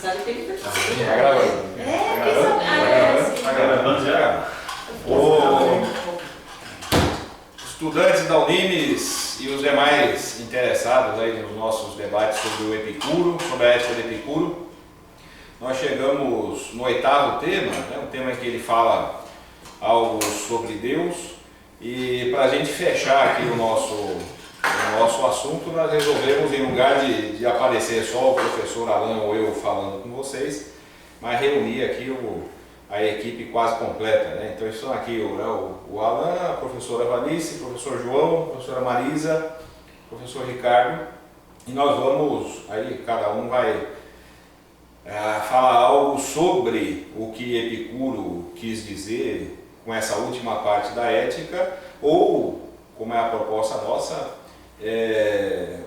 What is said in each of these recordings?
sabe que ele Está gravando. Está gravando já. Estudantes da Unimes e os demais interessados aí nos nossos debates sobre o Epicuro, sobre a ética do Epicuro, nós chegamos no 8º tema, né, um tema em que ele fala algo sobre Deus, e para a gente fechar aqui o nosso assunto, nós resolvemos, em lugar de aparecer só o professor Alan ou eu falando com vocês, mas reunir aqui a equipe quase completa, né? Então estão aqui o Alan, a professora Valice, o professor João, a professora Marisa, o professor Ricardo, e nós vamos, aí cada um vai falar algo sobre o que Epicuro quis dizer com essa última parte da ética, ou, como é a proposta nossa,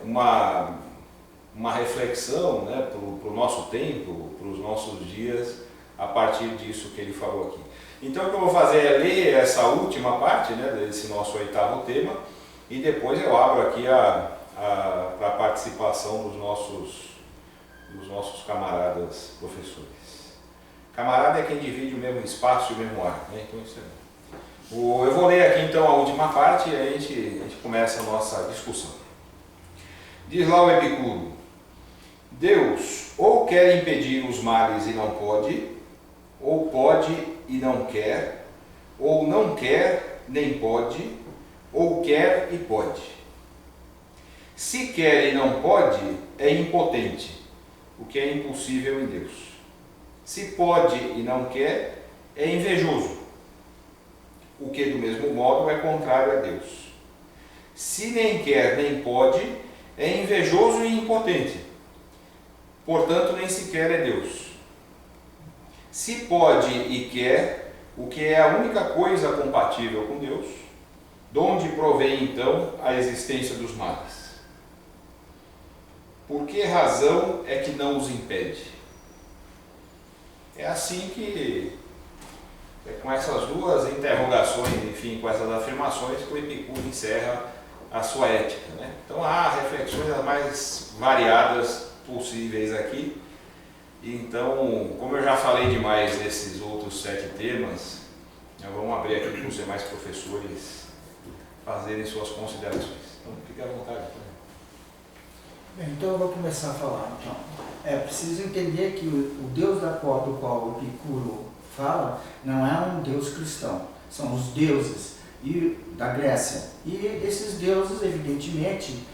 uma reflexão, né, para o nosso tempo, para os nossos dias, a partir disso que ele falou aqui. Então o que eu vou fazer é ler essa última parte, né, desse nosso 8º tema, e depois eu abro aqui para a participação dos nossos camaradas professores. Camarada é quem divide o mesmo espaço e o mesmo ar, né? Então isso é bom. Eu vou ler aqui então a última parte e aí a gente começa a nossa discussão. Diz lá o Epicuro: Deus ou quer impedir os males e não pode, ou pode e não quer, ou não quer nem pode, ou quer e pode. Se quer e não pode, é impotente, o que é impossível em Deus. Se pode e não quer, é invejoso, o que do mesmo modo é contrário a Deus. Se nem quer nem pode, é invejoso e impotente, portanto nem sequer é Deus. Se pode e quer, o que é a única coisa compatível com Deus, de onde provém então a existência dos males? Por que razão é que não os impede? É assim que, com essas duas interrogações, enfim, com essas afirmações, que o Epicuro encerra a sua ética, né? Então há reflexões as mais variadas possíveis aqui. Então, como eu já falei demais desses outros 7 temas, vamos abrir aqui para os demais professores fazerem suas considerações. Então, fique à vontade. Bem, então eu vou começar a falar. Então, é preciso entender que o Deus do qual o Epicuro fala não é um Deus cristão, são os deuses da Grécia. E esses deuses, evidentemente,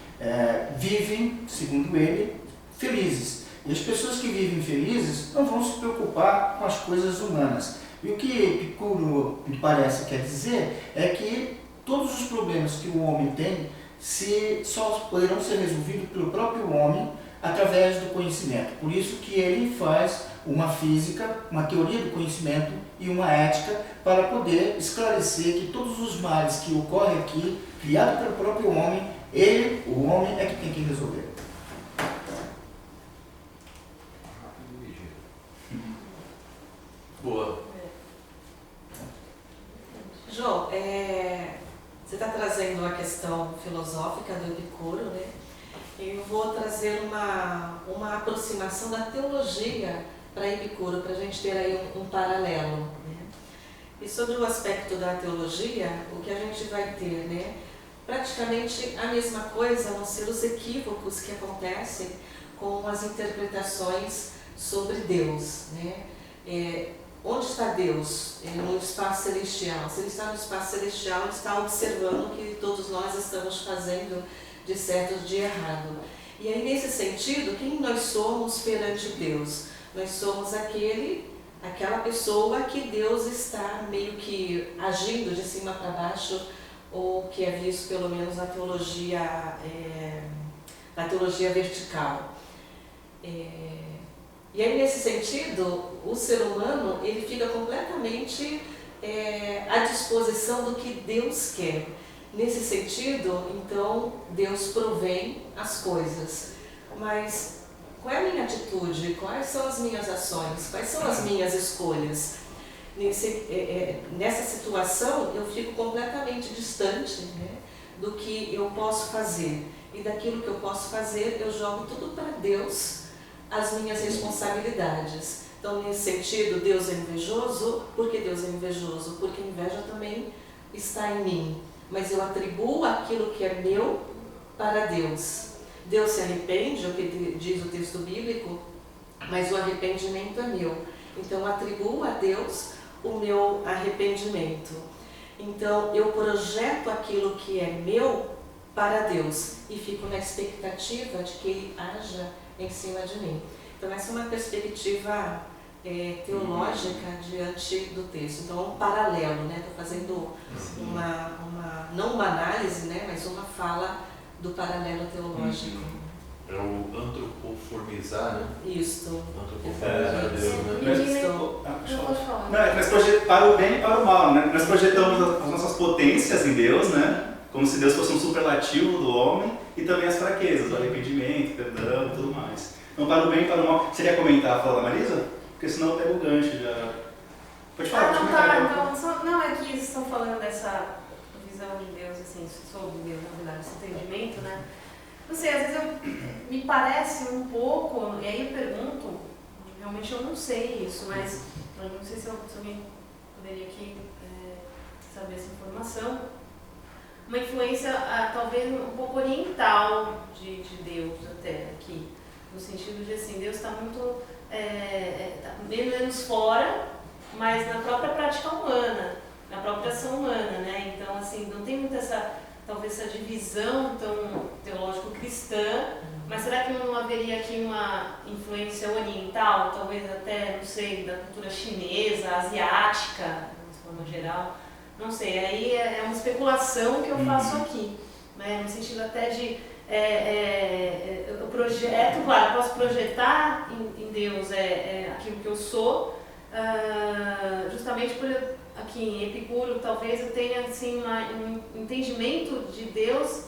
vivem, segundo ele, felizes. E as pessoas que vivem felizes não vão se preocupar com as coisas humanas. E o que Epicuro, me parece, quer dizer é que todos os problemas que o homem tem só poderão ser resolvidos pelo próprio homem através do conhecimento. Por isso que ele faz uma física, uma teoria do conhecimento e uma ética para poder esclarecer que todos os males que ocorrem aqui, criados pelo próprio homem, o homem é que tem que resolver. Boa. João, você está trazendo a questão filosófica do Epicuro, né? Eu vou trazer uma aproximação da teologia para Epicuro, para a gente ter aí um paralelo, né? E sobre o aspecto da teologia, o que a gente vai ter, né? Praticamente a mesma coisa, a não ser os equívocos que acontecem com as interpretações sobre Deus, né? Onde está Deus? No espaço celestial. Se ele está no espaço celestial, ele está observando o que todos nós estamos fazendo de certo ou de errado. E aí, nesse sentido, quem nós somos perante Deus? Nós somos aquela pessoa que Deus está meio que agindo de cima para baixo, ou que é visto pelo menos na teologia vertical. E aí, nesse sentido, o ser humano ele fica completamente à disposição do que Deus quer. Nesse sentido, então, Deus provém as coisas. Mas qual é a minha atitude? Quais são as minhas ações? Quais são as minhas escolhas? Nessa situação, eu fico completamente distante, né, do que eu posso fazer. E daquilo que eu posso fazer, eu jogo tudo para Deus, as minhas responsabilidades. Então, nesse sentido, Deus é invejoso. Por que Deus é invejoso? Porque a inveja também está em mim. Mas eu atribuo aquilo que é meu para Deus. Deus se arrepende, é o que diz o texto bíblico, mas o arrependimento é meu. Então, eu atribuo a Deus o meu arrependimento. Então, eu projeto aquilo que é meu para Deus e fico na expectativa de que Ele haja em cima de mim. Então, essa é uma perspectiva teológica diante do texto. Então, é um paralelo, né? Estou fazendo não uma análise, né? Mas uma fala do paralelo teológico. É o antropoformizar, né? Isso. Antropoformizar Deus, né? Nós projetamos para o bem e para o mal, né? Nós projetamos as nossas potências em Deus, né? Como se Deus fosse um superlativo do homem, e também as fraquezas, o arrependimento, perdão e tudo mais. Então, para o bem e para o mal. Você quer comentar a fala da Marisa? Porque senão eu pego o gancho já. Pode falar, pode comentar. Não, é que vocês estão falando dessa visão de Deus, assim, sobre Deus, na verdade, esse entendimento, né? Não sei, às vezes me parece um pouco, e aí eu pergunto, realmente eu não sei isso, mas eu não sei se alguém poderia aqui saber essa informação. Uma influência talvez um pouco oriental de Deus até aqui, no sentido de assim, Deus está muito menos fora, mas na própria prática humana, na própria ação humana, né? Então assim, não tem muito talvez essa divisão tão teológico-cristã, mas será que não haveria aqui uma influência oriental, talvez até, não sei, da cultura chinesa, asiática, de forma geral? Não sei, aí é uma especulação que eu faço aqui, né? No sentido até de eu projeto, claro, eu posso projetar em Deus aquilo que eu sou, justamente por aqui em Epicuro talvez eu tenha assim, um entendimento de Deus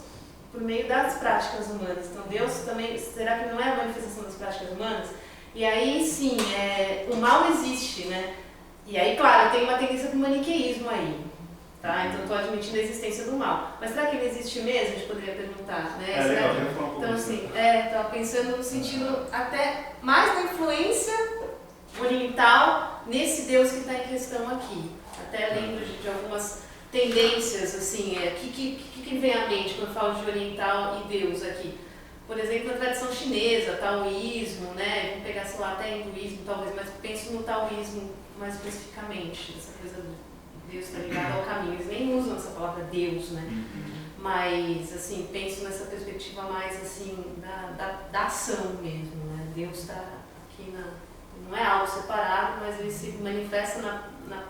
por meio das práticas humanas. Então Deus também, será que não é a manifestação das práticas humanas? E aí sim, o mal existe, né? E aí, claro, tem uma tendência para o maniqueísmo aí. Tá? Então estou admitindo a existência do mal. Mas será que ele existe mesmo? A gente poderia perguntar, né? Legal, então assim, estava pensando no sentido até mais da influência oriental nesse Deus que está em questão aqui. Até lembro de algumas tendências, assim, que vem à mente quando eu falo de oriental e Deus aqui? Por exemplo, a tradição chinesa, taoísmo, né? Vamos pegar, sei lá, até hinduísmo talvez, mas penso no taoísmo mais especificamente, essa coisa do Deus está ligado ao caminho. Eles nem usam essa palavra Deus, né? Mas, assim, penso nessa perspectiva mais, assim, da ação mesmo, né? Deus está aqui não é algo separado, mas ele se manifesta na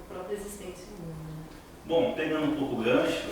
própria existência humana. Bom, pegando um pouco o gancho,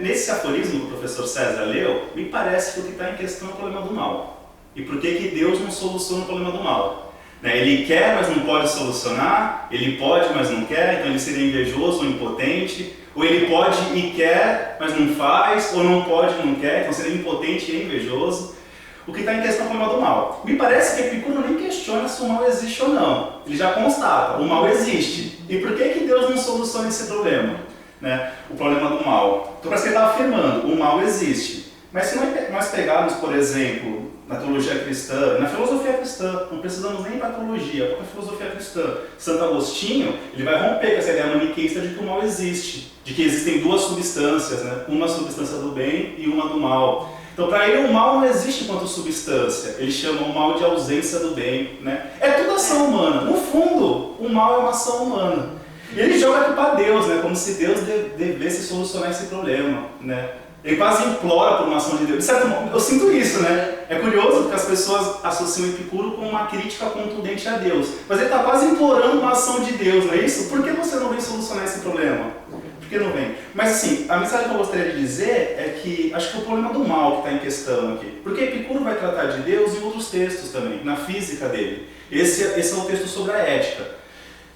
nesse aforismo que o professor César leu, me parece que o que está em questão é o problema do mal. E por que Deus não soluciona o problema do mal? Ele quer, mas não pode solucionar, ele pode, mas não quer, então ele seria invejoso ou impotente, ou ele pode e quer, mas não faz, ou não pode e não quer, então seria impotente e invejoso. O que está em questão é o problema do mal. Me parece que Epicuro nem questiona se o mal existe ou não, ele já constata, o mal existe. E por que Deus não soluciona esse problema? Né? O problema do mal. Então parece que ele está afirmando, o mal existe. Mas se nós pegarmos, por exemplo, na teologia cristã, na filosofia cristã, não precisamos nem ir para a teologia, para a filosofia cristã. Santo Agostinho, ele vai romper com essa ideia maniqueísta de que o mal existe, de que existem duas substâncias, né? Uma substância do bem e uma do mal. Então, para ele, o mal não existe enquanto substância, ele chama o mal de ausência do bem. Né? É tudo ação humana. No fundo, o mal é uma ação humana. E ele joga aqui para Deus, né? Como se Deus devesse solucionar esse problema. Né? Ele quase implora por uma ação de Deus. De certo modo, eu sinto isso, né? É curioso porque as pessoas associam Epicuro com uma crítica contundente a Deus. Mas ele está quase implorando uma ação de Deus, não é isso? Por que você não vem solucionar esse problema? Por que não vem? Mas assim, a mensagem que eu gostaria de dizer é que acho que o problema do mal que está em questão aqui. Porque Epicuro vai tratar de Deus em outros textos também, na física dele. Esse é um texto sobre a ética.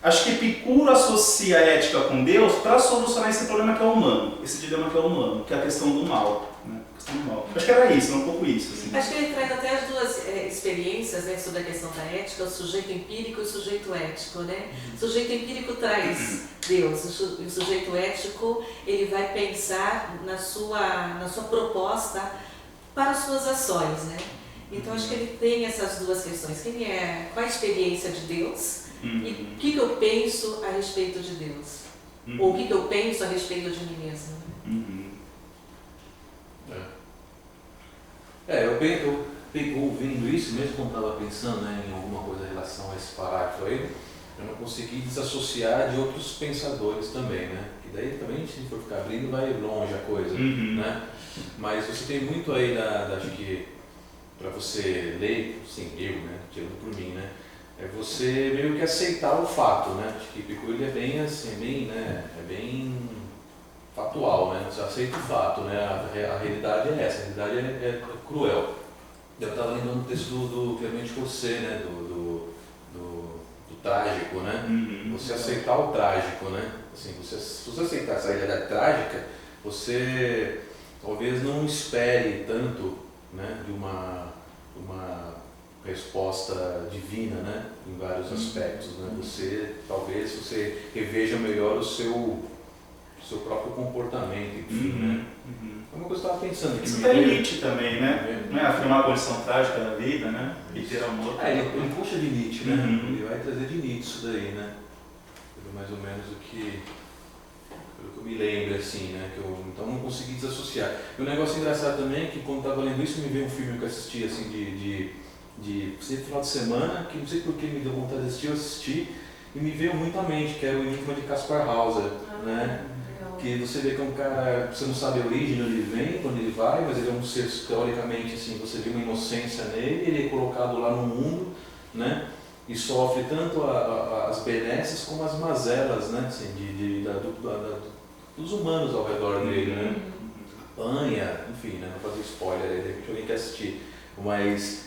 Acho que Epicuro associa a ética com Deus para solucionar esse problema que é humano, esse dilema que é humano, que é a questão do mal. Né? A questão do mal. Acho que era isso, um pouco isso. Assim. Acho que ele traz até as duas experiências, né, sobre a questão da ética, o sujeito empírico e o sujeito ético. Né? O sujeito empírico traz Deus, o sujeito ético ele vai pensar na sua proposta para as suas ações. Né? Então acho que ele tem essas duas questões. Quem é, qual a experiência de Deus e o que eu penso a respeito de Deus? Ou o que eu penso a respeito de mim mesmo. Eu ouvindo isso, mesmo quando estava pensando, né, em alguma coisa em relação a esse parágrafo aí, eu não consegui desassociar de outros pensadores também, né? Que daí também, se for ficar abrindo, vai longe a coisa, né? Mas você tem muito aí acho que para você ler, sim, eu, né, tirando por mim, né, é você meio que aceitar o fato, né? Acho que Epicuro ele é bem assim, é bem factual, né? Você aceita o fato, né? A realidade é essa, a realidade é cruel. Eu estava lembrando o texto do Clemente José, né? Do trágico, né? Você aceitar o trágico, né? Assim, se você aceitar essa realidade trágica, você talvez não espere tanto, né? De uma resposta divina, né? Em vários aspectos, né? Talvez você reveja melhor o seu próprio comportamento, enfim, né? É uma coisa que eu estava pensando aqui. Isso é Nietzsche também, né? Não é afirmar a condição trágica da vida, né? E ter amor. Ele puxa de Nietzsche, né? Ele vai trazer de Nietzsche isso daí, né? Mais ou menos pelo que eu me lembro, assim, né? Então não consegui desassociar. E um negócio engraçado também é que quando estava lendo isso, me veio um filme que eu assisti, assim, de final de semana, que não sei por que me deu vontade de assistir, eu assisti, e me veio muito à mente, que era o Enigma de Caspar Hauser, né? Que você vê que é um cara, você não sabe a origem, onde ele vem, quando ele vai, mas ele é um ser, teoricamente, assim, você vê uma inocência nele, ele é colocado lá no mundo, né? E sofre tanto as benesses como as mazelas, né? Assim, dos humanos ao redor dele, né? Apanha, enfim, né? Não vou fazer spoiler aí, de repente alguém quer assistir, mas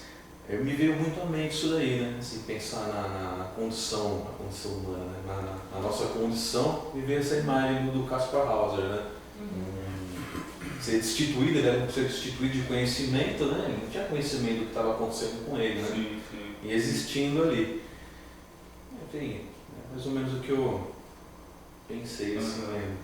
me veio muito à mente isso daí, né? Assim, pensar na condição humana, né? na nossa condição, e ver essa imagem do Caspar Hauser, né? Ser destituído, ele era um ser destituído de conhecimento, né? Ele não tinha conhecimento do que estava acontecendo com ele, né? Sim. E existindo ali. Enfim, é mais ou menos o que eu pensei, assim, né?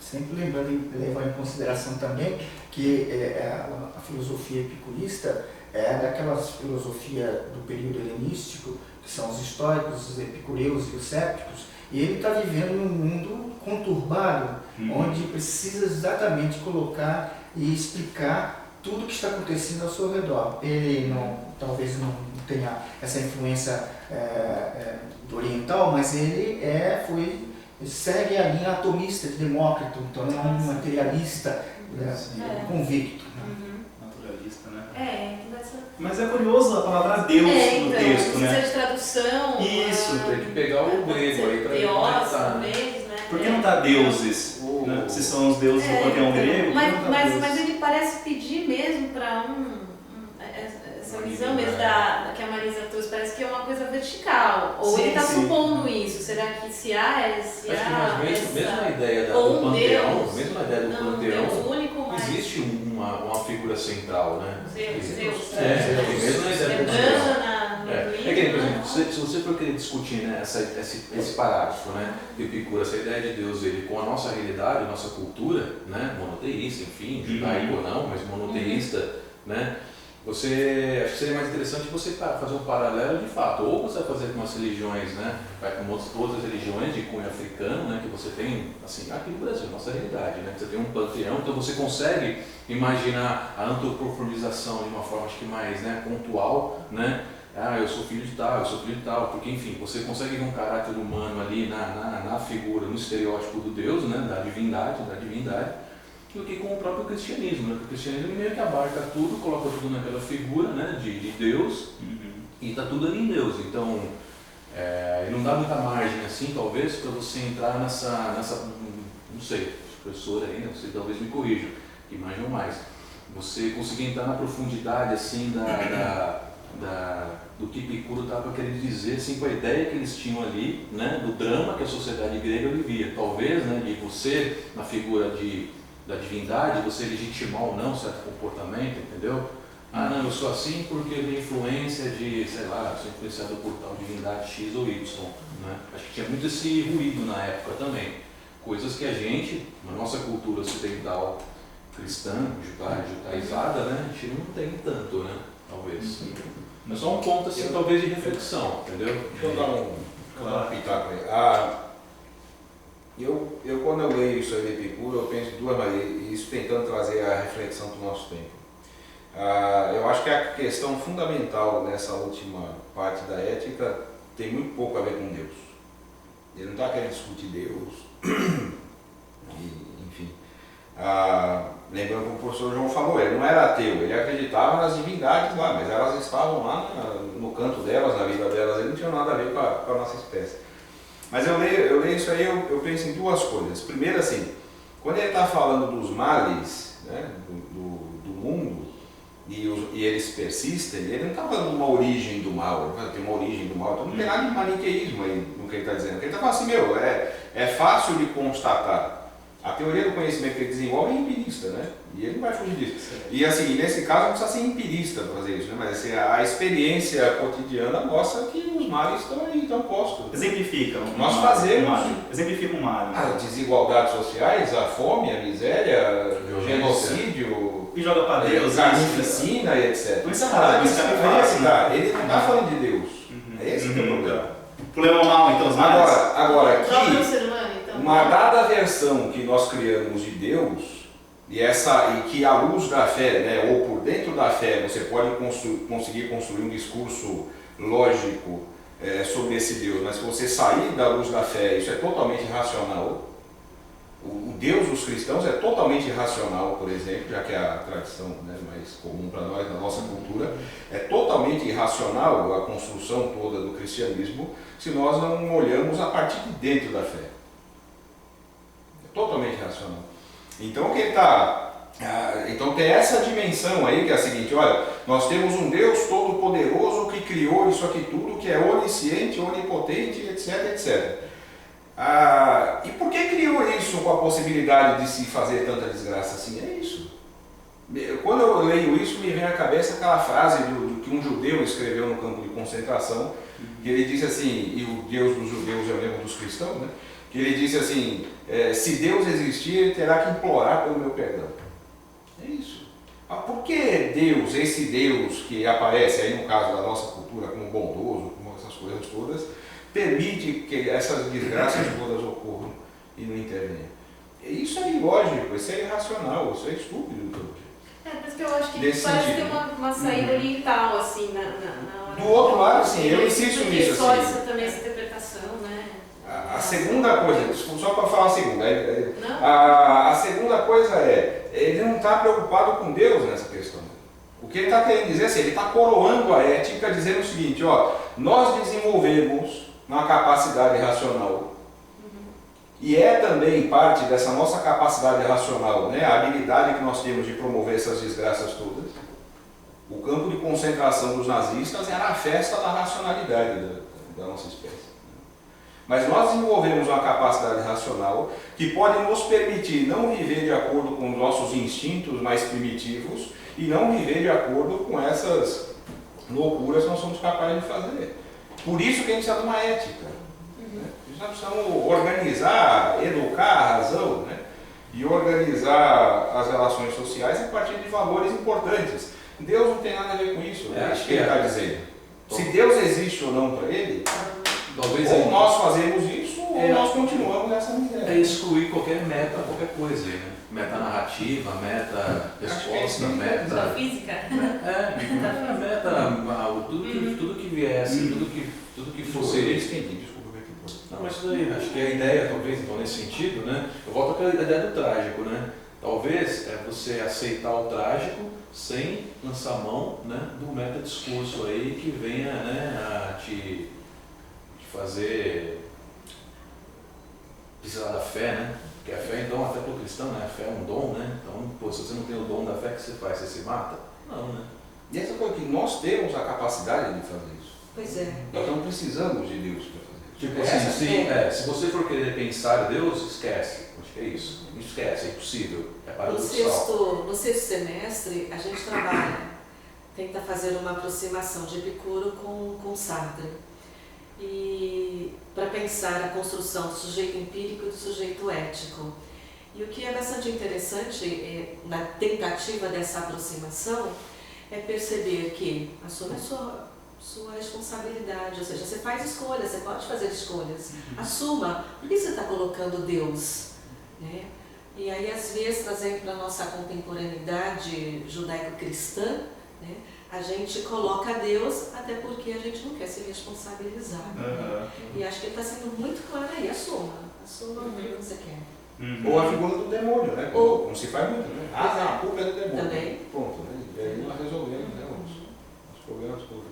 Sempre lembrando e levar em consideração também que a filosofia epicurista é daquelas filosofia do período helenístico, que são os estoicos, os epicureus e os cépticos, e ele está vivendo num mundo conturbado, onde precisa exatamente colocar e explicar tudo o que está acontecendo ao seu redor. Ele talvez não tenha essa influência do oriental, mas ele segue a linha atomista de Demócrito, então é um materialista convicto. Naturalista, né? Dessa... Mas é curioso a palavra Deus no texto, né? Precisa de tradução. Isso, tem que pegar o grego aí para teós, né? Por que não está deuses? Né? Se são os deuses do panteão grego, mas ele parece pedir mesmo para essa visão mesmo que a Marisa trouxe, parece que é uma coisa vertical. Ou ele está supondo isso? Será que se há mesmo a ideia do panteão, mesmo a ideia do panteão, único, mas... existe uma figura central, né? Deus. Mesmo a ideia do panteão. É que, por exemplo, se você for querer discutir, né, esse parágrafo, né, de Epicuro, essa ideia de Deus ele, com a nossa realidade, a nossa cultura, né, monoteísta, enfim, judaico ou não, mas monoteísta, né, acho que seria mais interessante você fazer um paralelo de fato, ou você vai fazer com as religiões, né, vai com outras religiões de cunho africano, né, que você tem, assim, aqui no Brasil, nossa realidade, né, que você tem um panteão, então você consegue imaginar a antropoformização de uma forma, acho que mais, né, pontual, né, eu sou filho de tal, porque enfim, você consegue ver um caráter humano ali na figura, no estereótipo do Deus, né, da divindade, do que com o próprio cristianismo, né? Porque o cristianismo meio que abarca tudo, coloca tudo naquela figura, né, de Deus, e está tudo ali em Deus. Então, não dá muita margem assim, talvez, para você entrar nessa, não sei, professor aí, você talvez me corrija, que manjam mais. Você conseguir entrar na profundidade assim do que Epicuro estava querendo dizer, assim, com a ideia que eles tinham ali, né, do drama que a sociedade grega vivia. Talvez, né, de você, na figura da divindade, você legitimar ou não certo comportamento, entendeu? Não, eu sou assim porque eu tenho influência de, sei lá, sou influenciado por tal divindade X ou Y, né? Acho que tinha muito esse ruído na época também. Coisas que a gente, na nossa cultura ocidental cristã, judaizada, né? A gente não tem tanto, né? Talvez. Mas só um ponto assim, talvez de reflexão, entendeu? Deixa eu dar um pitaco aí. Eu quando eu leio isso aí de Epicuro, eu penso de duas maneiras, e isso tentando trazer a reflexão do nosso tempo. Eu acho que a questão fundamental nessa última parte da ética tem muito pouco a ver com Deus. Ele não está querendo discutir Deus, enfim. Lembrando que o professor João falou, ele não era ateu, ele acreditava nas divindades lá, mas elas estavam lá no canto delas, na vida delas, ele não tinha nada a ver com a nossa espécie. Mas eu leio isso aí, eu penso em duas coisas. Primeiro, assim, quando ele está falando dos males, né, do mundo, e eles persistem, ele não está falando de uma origem do mal, ele tem uma origem do mal, então não tem nada de maniqueísmo aí no que ele está dizendo. Ele está falando assim, é fácil de constatar. A teoria do conhecimento que ele desenvolve é empirista, né? E ele não vai fugir disso. E assim, nesse caso não precisa ser empirista para fazer isso, né? Mas assim, a experiência cotidiana mostra que os males estão aí, estão postos. Exemplifica. Nós fazemos. Exemplifica um mal. As desigualdades sociais, a fome, a miséria, o genocídio. E joga para Deus. Carnificina e etc. Isso é raro, isso é ele não está falando de Deus. É esse que é o problema. O problema mal, então, os males. Agora Joga no aqui, ser humano, então. uma dada versão que nós criamos de Deus, e que à luz da fé, né, ou por dentro da fé, você pode conseguir construir um discurso lógico sobre esse Deus, mas se você sair da luz da fé, isso é totalmente irracional. O Deus dos cristãos é totalmente irracional, por exemplo, já que é a tradição, né, mais comum para nós, na nossa cultura, é totalmente irracional a construção toda do cristianismo se nós não olhamos a partir de dentro da fé. É totalmente irracional. Então, então tem essa dimensão aí que é a seguinte, olha, nós temos um Deus todo-poderoso que criou isso aqui tudo, que é onisciente, onipotente, etc, etc. E por que criou isso com a possibilidade de se fazer tanta desgraça assim? É isso. Quando eu leio isso, me vem à cabeça aquela frase que um judeu escreveu no campo de concentração, que ele disse assim, e o Deus dos judeus é o mesmo dos cristãos, né? Que ele disse assim, se Deus existir, ele terá que implorar pelo meu perdão. É isso. Por que Deus, esse Deus que aparece aí no caso da nossa cultura como bondoso, como essas coisas todas, permite que essas desgraças todas ocorram e não intervenham? Isso é ilógico, isso é irracional, isso é estúpido. Por isso que eu acho que Nesse parece sentido. ter uma saída oriental, assim, na hora. Do outro lado, sim, eu insisto nisso. Só Assim, essa interpretação, né? a segunda coisa, só para falar a segunda, Não? a segunda coisa ele não está preocupado com Deus nessa questão. O que ele está querendo dizer é assim, ele está coroando a ética dizendo o seguinte, nós desenvolvemos uma capacidade racional, e é também parte dessa nossa capacidade racional, né, a habilidade que nós temos de promover essas desgraças todas. O campo de concentração dos nazistas era a festa da racionalidade da nossa espécie. Mas nós desenvolvemos uma capacidade racional que pode nos permitir não viver de acordo com os nossos instintos mais primitivos e não viver de acordo com essas loucuras que nós somos capazes de fazer. Por isso que a gente precisa de uma ética. Nós precisamos organizar, educar a razão, né? E organizar as relações sociais a partir de valores importantes. Deus não tem nada a ver com isso, acho que ele está dizendo. Se Deus existe ou não para ele, talvez ou nós fazemos isso ou nós continuamos nessa miséria. É excluir qualquer meta, qualquer coisa aí, né? Meta narrativa, meta resposta, meta. Física. Meta, tudo que viesse, tudo que fosse. Não, mas isso daí, acho que a ideia, talvez, então, nesse sentido, né? Eu volto àquela ideia do trágico, né? Talvez é você aceitar o trágico sem lançar mão, né, do meta-discurso aí que venha, né, a te fazer precisar da fé, né? Porque a fé, então, até para o cristão, né? A fé é um dom, né? Então, se você não tem o dom da fé, o que você faz? Você se mata? Não, né? E essa coisa que nós temos a capacidade de fazer isso. Pois é. Nós não precisamos de Deus para fazer isso. Tipo assim, se você for querer pensar Deus, esquece. Acho que é isso. Esquece, é impossível. É paradoxal. No sexto semestre, a gente tenta fazer uma aproximação de Epicuro com Sartre. E para pensar a construção do sujeito empírico e do sujeito ético. E o que é bastante interessante na tentativa dessa aproximação é perceber que assume a sua responsabilidade, ou seja, você faz escolhas, você pode fazer escolhas, assuma, por que você está colocando Deus? Né? E aí, às vezes, trazendo para a nossa contemporaneidade judaico-cristã, né, a gente coloca Deus até porque a gente não quer se responsabilizar. Né? E acho que ele está sendo muito claro aí, assuma o que você quer. Ou a figura do demônio, né? Como se faz muito, né? A culpa é do demônio. Também. Pronto, né? E aí nós resolvemos, né, os problemas todos.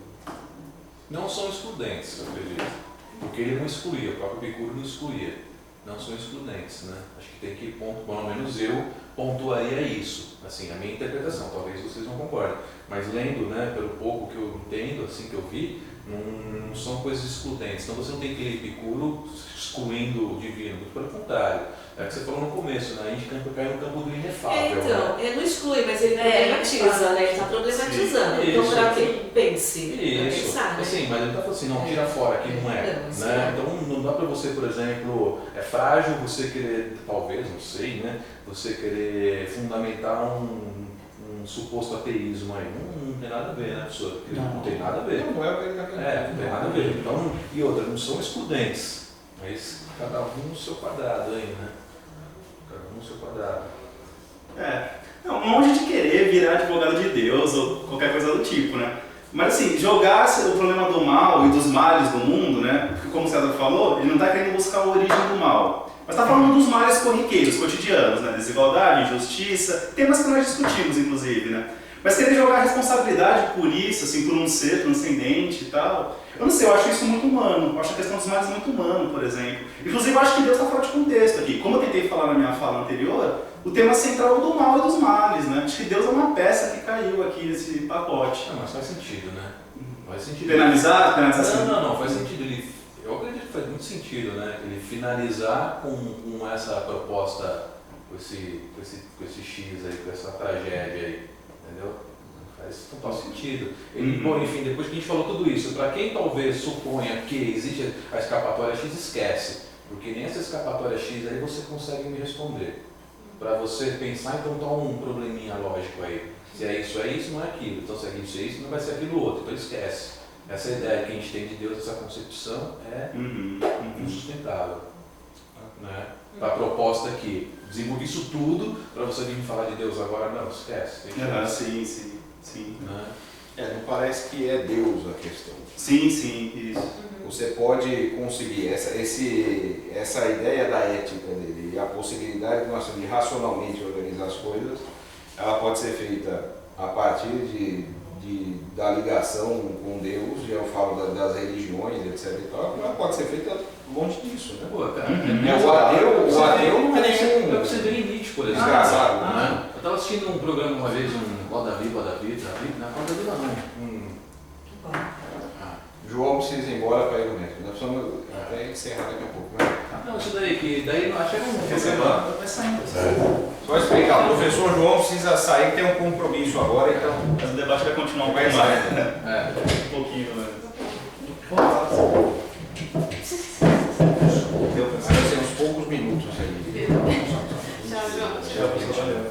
Não são excludentes, eu acredito. Porque ele não excluía, o próprio Epicuro não excluía. Não são excludentes, né? Acho que tem que, pelo menos eu pontuaria isso, assim, a minha interpretação. Talvez vocês não concordem, mas lendo, né, pelo pouco que eu entendo, assim, que eu vi, não são coisas excludentes. Então você não tem que ler Epicuro excluindo o divino, muito pelo contrário. É o que você falou no começo, né? A gente cai no campo do inefável. Então, né? ele não exclui, mas ele problematiza, né? Ele está problematizando. Então, para que pense, isso. Pensar, né? Assim, mas ele está falando assim, não, tira fora, aqui não é. Não, Né? Então não dá para você, por exemplo, é frágil você querer, talvez, não sei, né? Você querer fundamentar um suposto ateísmo aí. Não tem nada a ver, né, professor? Não tem nada a ver. Não é o que ele está querendo. Não tem nada a ver. Então, e outra, não são excludentes, mas cada um no seu quadrado aí, né? Cada um no seu quadrado. Não, longe de querer virar advogado de Deus ou qualquer coisa do tipo, né? Mas assim, jogar o problema do mal e dos males do mundo, né? Porque como o César falou, ele não está querendo buscar a origem do mal. Mas está falando dos males corriqueiros, cotidianos, né? Desigualdade, injustiça, temas que nós discutimos, inclusive, né? Mas querer jogar a responsabilidade por isso, assim, por um ser transcendente e tal, eu não sei, eu acho isso muito humano. Eu acho a questão dos males muito humano, por exemplo. Inclusive, eu acho que Deus está fora de contexto aqui. Como eu tentei falar na minha fala anterior, o tema central é do mal e dos males, né? Acho que Deus é uma peça que caiu aqui nesse pacote. Não, mas faz sentido, né? Faz sentido. Penalizar assim? Não, faz sentido. Eu acredito que faz muito sentido, né? Ele finalizar com essa proposta, com esse X aí, com essa tragédia aí, entendeu? Faz total sentido. Bom, enfim, depois que a gente falou tudo isso, para quem talvez suponha que existe a escapatória X, esquece. Porque nem essa escapatória X aí você consegue me responder. Para você pensar, então tá um probleminha lógico aí. Se é isso, não é aquilo. Então se é isso, não vai ser aquilo outro. Então esquece. Essa ideia que a gente tem de Deus, essa concepção é insustentável. Né? A proposta aqui, desenvolve isso tudo para você vir me falar de Deus agora, não, esquece. Sim. Né? Não parece que é Deus a questão. Sim, isso. Você pode conseguir essa ideia da ética dele e a possibilidade de nós racionalmente organizar as coisas, ela pode ser feita a partir da ligação com Deus, eu falo das religiões, etc. e tal, ela pode ser feita longe disso, né? Pô, cara, o ateu não é nenhum. É o que você vê em Nietzsche, por exemplo. Né? Eu estava assistindo um programa uma vez, Davi, na Roda Viva não. João precisa ir embora para ir no médico. Nós precisamos até encerrar daqui a pouco. Né? Não, isso daí não achei Vai saindo. Só explicar, o professor João precisa sair, tem um compromisso agora, então. Mas o debate vai continuar um pouco mais. Um pouquinho, né? Vai ser uns poucos minutos aí. Tchau, João. Valeu.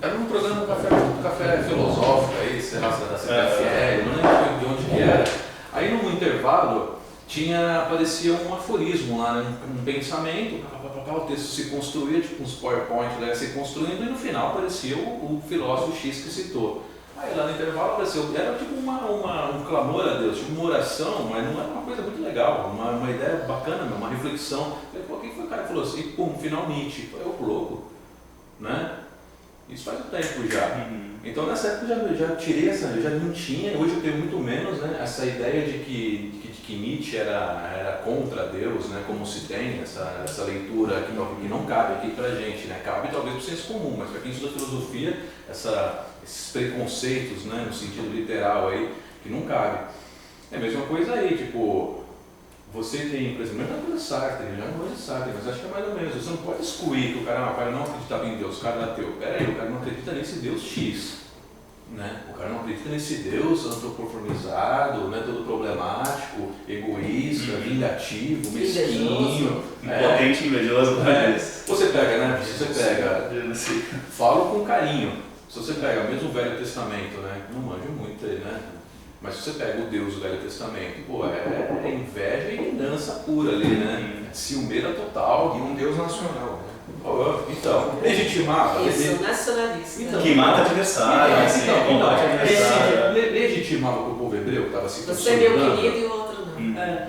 Era um programa do café filosófico aí, sei lá, da CPFL, não lembro de onde que era. Aí no intervalo aparecia um aforismo lá, né? Um pensamento, o texto se construía, tipo uns PowerPoint né, se construindo, e no final aparecia o filósofo X que citou. Aí lá no intervalo apareceu, era tipo um clamor a Deus, tipo uma oração, mas não era uma coisa muito legal, uma ideia bacana, uma reflexão. Eu falei, pô, quem foi o cara que falou assim? E pum, final Nietzsche. Eu falei, louco, né? Isso faz um tempo já. Então nessa época eu já tirei eu já não tinha, hoje eu tenho muito menos, né, essa ideia de que Nietzsche era contra Deus, né, como se tem essa leitura que não cabe aqui pra gente, né, cabe talvez pro senso comum, mas para quem estuda filosofia, esses preconceitos, né, no sentido literal aí, que não cabe. É a mesma coisa aí, tipo, você tem, por exemplo, não é coisa Sartre, já não é Sartre, mas acho que é mais ou menos, você não pode excluir que o cara não acreditava em Deus, o cara é ateu. Peraí, o cara não acredita nesse Deus X. Né? O cara não acredita nesse Deus antropoformizado, né? Todo problemático, egoísta, vingativo, mesquinho, impotente, invejoso. Você pega, né? Você pega, falo com carinho. Se você pega mesmo o Velho Testamento, né? Não manjo muito ele, né? Mas se você pega o Deus do Velho Testamento, pô, é inveja e vingança pura ali, né? Ciumeira total. E um Deus nacional, né? Então, legitimava. Isso, nacionalista. Então, que mata adversário, combate adversário. Legitimava para o povo hebreu que estava se Você é consolidando. meu querido e o outro não.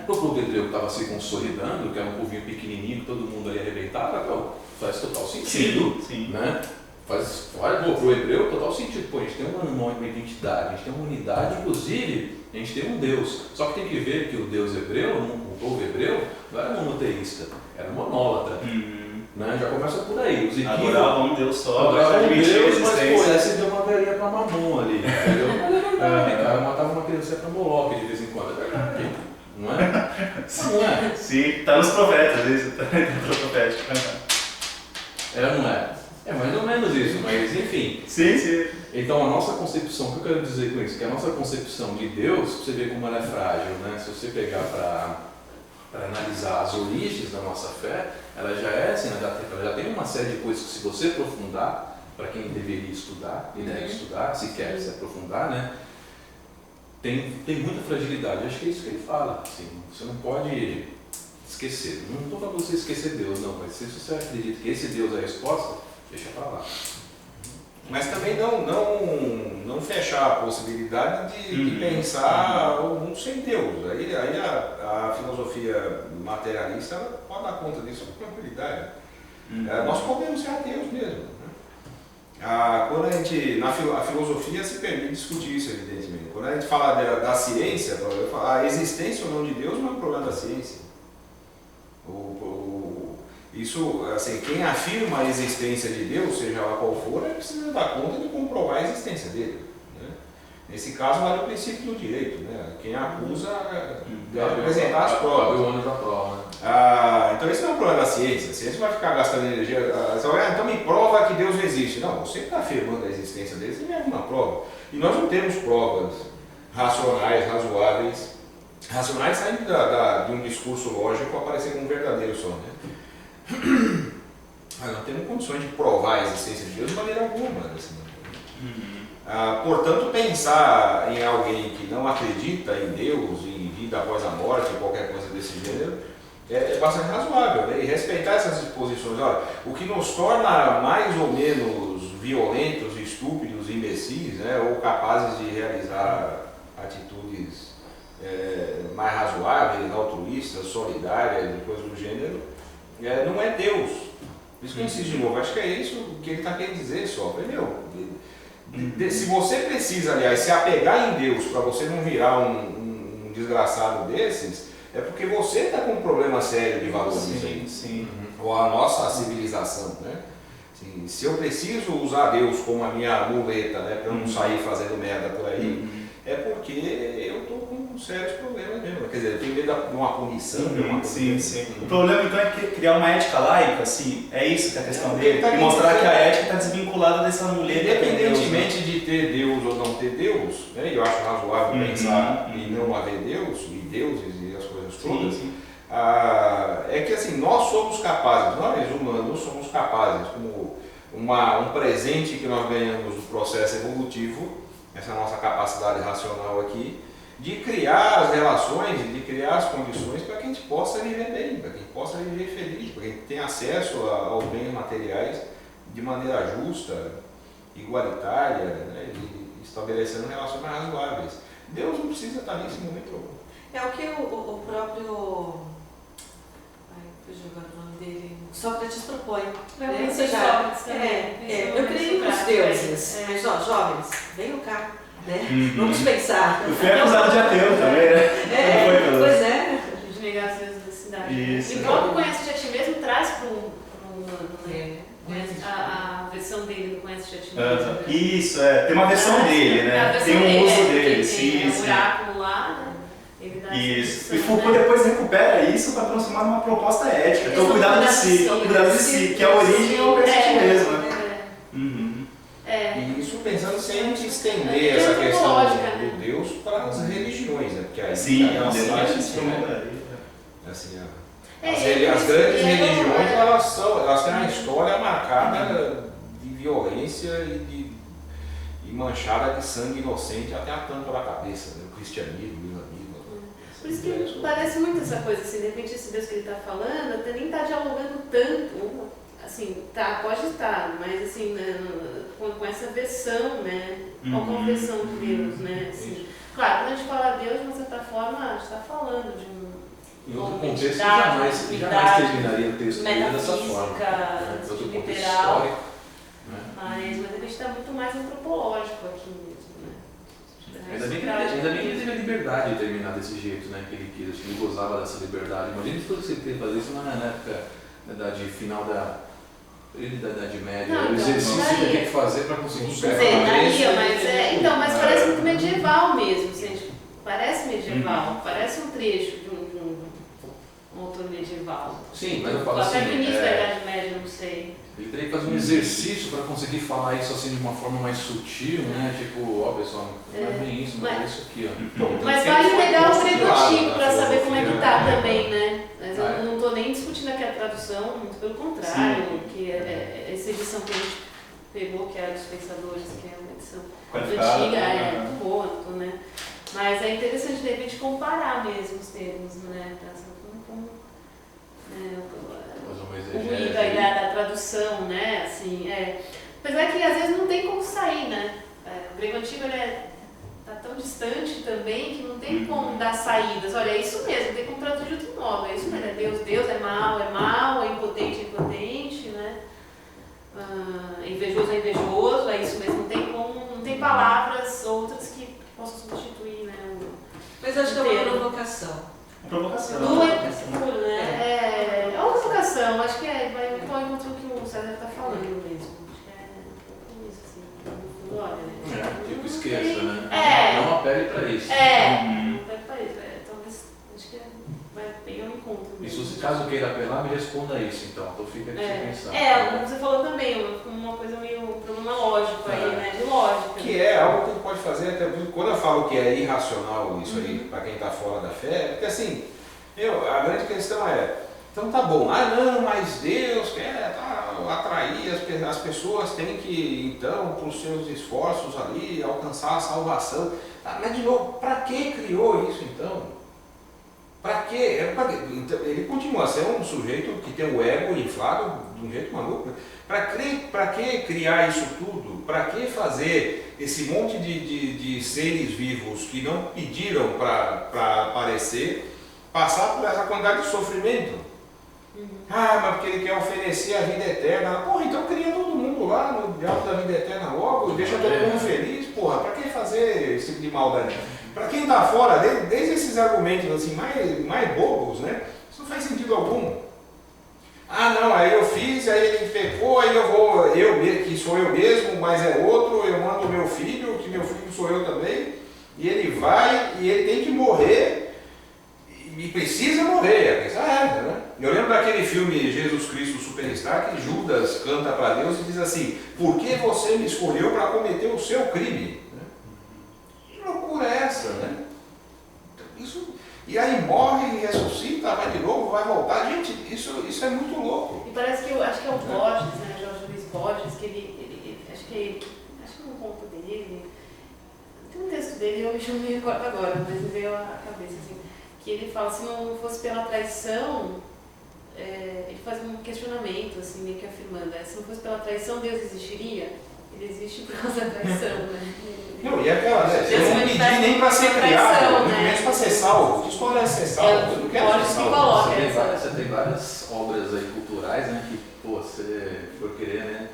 Para o povo hebreu que estava se consolidando, que era um povinho pequenininho, que todo mundo ali arrebentava, faz total sentido. Sim. Né? Para o hebreu, total sentido. Pô, a gente tem uma identidade, a gente tem uma unidade, inclusive, a gente tem um Deus. Só que tem que ver que o Deus hebreu, o povo hebreu, não era monoteísta, era monólatra. Né? Já começa por aí. Os adorava um Deus só, adorava um Deus, mas pô, essa deu uma velhinha pra Mamon ali, entendeu? O cara matava uma criança pra Moloque de vez em quando, é verdade, não é? Não é? Sim, tá nos profetas, isso, tá no profético. Não é? É mais ou menos isso, mas enfim. Sim. Então a nossa concepção, o que eu quero dizer com isso? Que a nossa concepção de Deus, você vê como ela é frágil, né? Se você pegar para analisar as origens da nossa fé, ela já é assim, ela já tem uma série de coisas que se você aprofundar, para quem deveria estudar e deve estudar, se quer se aprofundar, né? Tem muita fragilidade. Acho que é isso que ele fala. Assim, você não pode esquecer. Não estou falando para você esquecer Deus, não, mas se você acredita que esse Deus é a resposta, deixa para lá. Mas também não fechar a possibilidade de pensar o mundo sem Deus. Aí a filosofia materialista pode dar conta disso com tranquilidade. Nós podemos ser ateus mesmo. Né? Quando a filosofia se permite discutir isso, evidentemente. Quando a gente fala da ciência, a existência ou não de Deus não é um problema da ciência. Isso, assim, quem afirma a existência de Deus, seja lá qual for, precisa dar conta de comprovar a existência dele. Né? Nesse caso, vale o princípio do direito. Né? Quem acusa deve apresentar as provas. Então, isso não é um problema da ciência. A ciência vai ficar gastando energia. Então, me prova que Deus existe. Não, você está afirmando a existência dele, você leva uma prova. E nós não temos provas racionais, razoáveis. Racionais saindo de um discurso lógico aparecer como verdadeiro só. Né? Mas não temos condições de provar a existência de Deus de maneira alguma. Assim. Portanto, pensar em alguém que não acredita em Deus, em vida após a morte, qualquer coisa desse gênero, é bastante razoável. Né? E respeitar essas posições. Olha, o que nos torna mais ou menos violentos, estúpidos, imbecis, né? Ou capazes de realizar atitudes mais razoáveis, altruístas, solidárias e coisas do gênero, não é Deus. Por isso que eu insisto de novo, acho que é isso que ele está querendo dizer só. Se você precisa, aliás, se apegar em Deus para você não virar um desgraçado desses, é porque você está com um problema sério de valores. Sim. Ou a nossa civilização. Né? Assim, se eu preciso usar Deus como a minha muleta, né, para eu não sair fazendo merda por aí, é porque eu estou com sérios problemas mesmo. Quer dizer, eu tenho medo de uma punição. Sim. O problema então é criar uma ética laica, assim, é isso que é a questão dele, e mostrar que a ética está desvinculada dessa mulher. Independentemente de ter Deus ou não ter Deus, né, eu acho razoável pensar em não haver Deus, e deuses e as coisas todas, é que assim, nós somos capazes, nós humanos somos capazes, como um presente que nós ganhamos do processo evolutivo, essa nossa capacidade racional aqui, de criar as relações, de criar as condições para que a gente possa viver bem, para que a gente possa viver feliz, para que a gente tenha acesso aos bens materiais de maneira justa, igualitária, né, e estabelecendo relações mais razoáveis. Deus não precisa estar nesse momento algum. É o que o próprio... fugiu agora o nome dele. Sócrates propõe. Eu creio nos deuses. Mas, jovens, venham cá. Né? Vamos pensar. Eu fui acusado de ateu também, né? Pois é. De negação da cidade. Isso. E o próprio Conhece-te a Ti mesmo traz a versão dele do Conhece-te a Ti mesmo. Isso, tem uma versão dele, né? Tem um uso dele, sim. Tem um oráculo lá, né? Isso. E Foucault depois recupera isso para transformar numa proposta ética. Então, cuidado de si, que a origem é o Conhece-te mesmo. E isso pensando se a gente estender essa questão do Deus para as religiões, né? Porque aí Sim, elas eu acho que sim. assim, as grandes religiões elas têm uma história marcada de violência e manchada de sangue inocente até a tampa da cabeça, né? O cristianismo, o islamismo. Por isso que parece muito essa coisa, assim, de repente esse Deus que ele está falando até nem está dialogando tanto, assim, tá, pode estar, mas assim, né, com essa versão, né, qual é a versão de Deus, né, assim. Claro, quando a gente fala Deus, de uma certa forma, a gente está falando de um... Em outro contexto, jamais terminaria o texto dessa forma. Metafísica, literal, mas a gente está muito mais antropológico aqui mesmo, né. Ainda bem que ele teve a liberdade de terminar desse jeito, né, que ele quis, ele gozava dessa liberdade. Imagina se você ter fazer isso na época de final da Idade Média, o exercício que ele tem que fazer para conseguir pegar. Mas parece muito medieval mesmo, gente. Parece medieval, parece um trecho de um autor medieval. Sim, mas eu falo assim. Até no início da Idade Média, não sei. Ele teria que fazer um exercício para conseguir falar isso assim de uma forma mais sutil, né? Tipo, ó pessoal, não é bem isso, mas é isso aqui, ó. Mas vale pegar o grego antigo para saber como é que tá também, né? Mas eu não estou nem discutindo aqui a tradução, muito pelo contrário, que essa edição que a gente pegou, que é a dos Pensadores, que é uma edição antiga, muito boa, né? Mas é interessante de repente comparar mesmo os termos, né? O ruído aí da tradução, né? Assim, apesar que às vezes não tem como sair, né? O grego antigo está tão distante também que não tem como dar saídas. Olha, é isso mesmo, tem como traduzir de outro modo. É isso mesmo, é Deus é mal, é impotente, né? Invejoso é invejoso, é isso mesmo, não tem palavras outras que possam substituir, né? Mas acho que é uma provocação. Provocação. Do Epicuro, né? É uma provocação, acho que vai muito ao encontro do que o César está falando mesmo. Acho que é um pouco isso, assim. Olha, né? Tipo, esqueça, né? Não apele para isso. Não apele para isso. Talvez, acho que vai bem ao encontro mesmo. E se caso queira apelar, me responda isso, então fica aqui sem pensar. Como você falou também, uma coisa meio problema lógico aí, né? De lógica. Que é algo que a gente pode fazer, até quando eu falo que é irracional isso aí, para quem está fora da fé, porque assim, a grande questão então tá bom, não, mas Deus quer atrair, as pessoas têm que, então, por seus esforços ali, alcançar a salvação. Mas de novo, para que criou isso então? Para quê? Ele continua a ser um sujeito que tem o ego inflado de um jeito maluco. Para que criar isso tudo? Para que fazer esse monte de seres vivos que não pediram para aparecer, passar por essa quantidade de sofrimento? Mas porque ele quer oferecer a vida eterna. Porra, então cria todo mundo lá no diabo da vida eterna logo, deixa todo mundo feliz. Porra, para que fazer esse tipo de maldade? Para quem está fora, desde esses argumentos assim, mais bobos, né? Isso não faz sentido algum. Não, aí eu fiz, aí ele pecou, aí que sou eu mesmo, mas é outro, eu mando o meu filho, que meu filho sou eu também, e ele vai, e ele tem que morrer, e precisa morrer. Né? Eu lembro daquele filme Jesus Cristo Superstar, que Judas canta para Deus e diz assim, por que você me escolheu para cometer o seu crime? Que loucura é essa, né? E aí morre, ressuscita, vai de novo, vai voltar. Gente, isso é muito louco. E parece que acho que é o Borges, né? Jorge Luiz Borges, que ele acho que no conto dele, tem um texto dele, eu não me recordo agora, mas me veio à cabeça, assim, que ele fala, se não fosse pela traição, ele faz um questionamento, assim, meio que afirmando, se não fosse pela traição, Deus existiria? Ele existe por causa da traição, né? Não, e aquela, né? Eu não pedi nem para ser criado, nem mesmo para ser salvo. Que escola é ser salvo? Eu não quero ser salvo. Você tem várias obras aí culturais, né? Que, você for querer, né?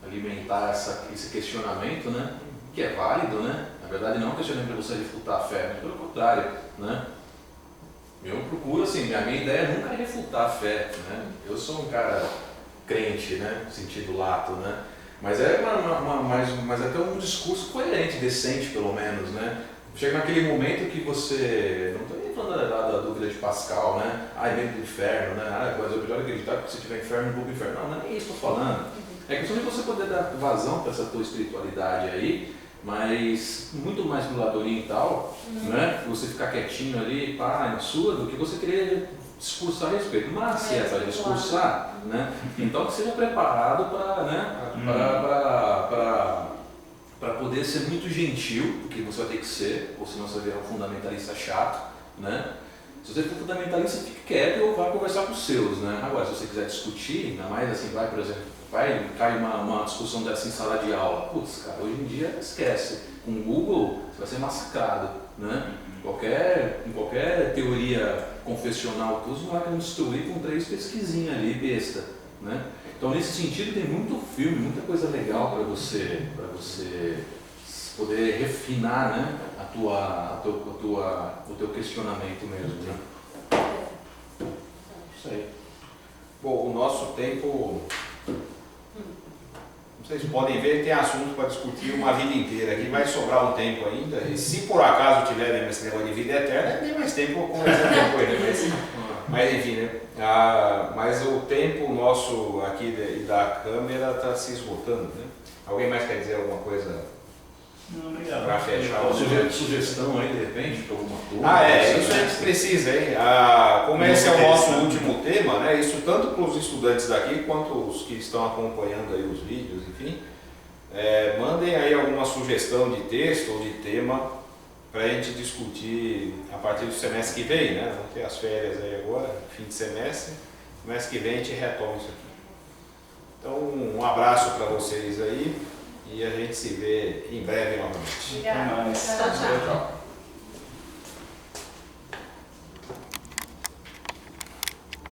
Alimentar esse questionamento, né? Que é válido, né? Na verdade, não é um questionamento para você refutar a fé, mas pelo contrário, né? Eu procuro, assim, a minha ideia é nunca refutar a fé, né? Eu sou um cara crente, né? No sentido lato, né? Mas mas até um discurso coerente, decente pelo menos, né? Chega naquele momento que você, não estou nem falando da dúvida de Pascal, né? Medo do inferno, né? Mas é melhor acreditar que se tiver inferno, não vou pro inferno. Não é nem isso que eu estou falando. É questão de você poder dar vazão para essa tua espiritualidade aí, mas muito mais do lado oriental, né? Você ficar quietinho ali, pá, na sua, do que você querer discursar a respeito. Mas se é para discursar, né? Então que seja preparado para, né? Para poder ser muito gentil, porque você vai ter que ser, ou senão você vai virar um fundamentalista chato, né? Se você for fundamentalista, fique quieto ou vá conversar com os seus, né? Agora, se você quiser discutir, ainda mais assim, vai, por exemplo, cai uma discussão dessa em sala de aula. Putz, cara, hoje em dia esquece. Com o Google, você vai ser massacrado, né? Em qualquer teoria confessional, todos vão lá destruir com 3 pesquisinhas ali, besta, né? Então, nesse sentido, tem muito filme, muita coisa legal para você poder refinar, né, o teu questionamento mesmo, né? Isso aí. Bom, o nosso tempo, vocês podem ver, tem assunto para discutir uma vida inteira aqui, vai sobrar um tempo ainda, e se por acaso tiverem esse negócio de vida eterna, tem mais tempo conversando depois, né? Mas enfim, né? Mas o tempo nosso aqui da câmera está se esgotando, né? Alguém mais quer dizer alguma coisa? Não, obrigado. Para fechar Uma sugestão aí, de repente, para alguma coisa? Isso a gente precisa, hein? Como esse é o nosso último tema, né? Isso tanto para os estudantes daqui quanto os que estão acompanhando aí os vídeos, enfim. Mandem aí alguma sugestão de texto ou de tema para a gente discutir a partir do semestre que vem, né? Vamos ter as férias aí agora, fim de semestre. Semestre que vem a gente retoma isso aqui. Então, um abraço para vocês aí. E a gente se vê em breve novamente. Obrigada. Até mais. Tchau, tchau. Tchau.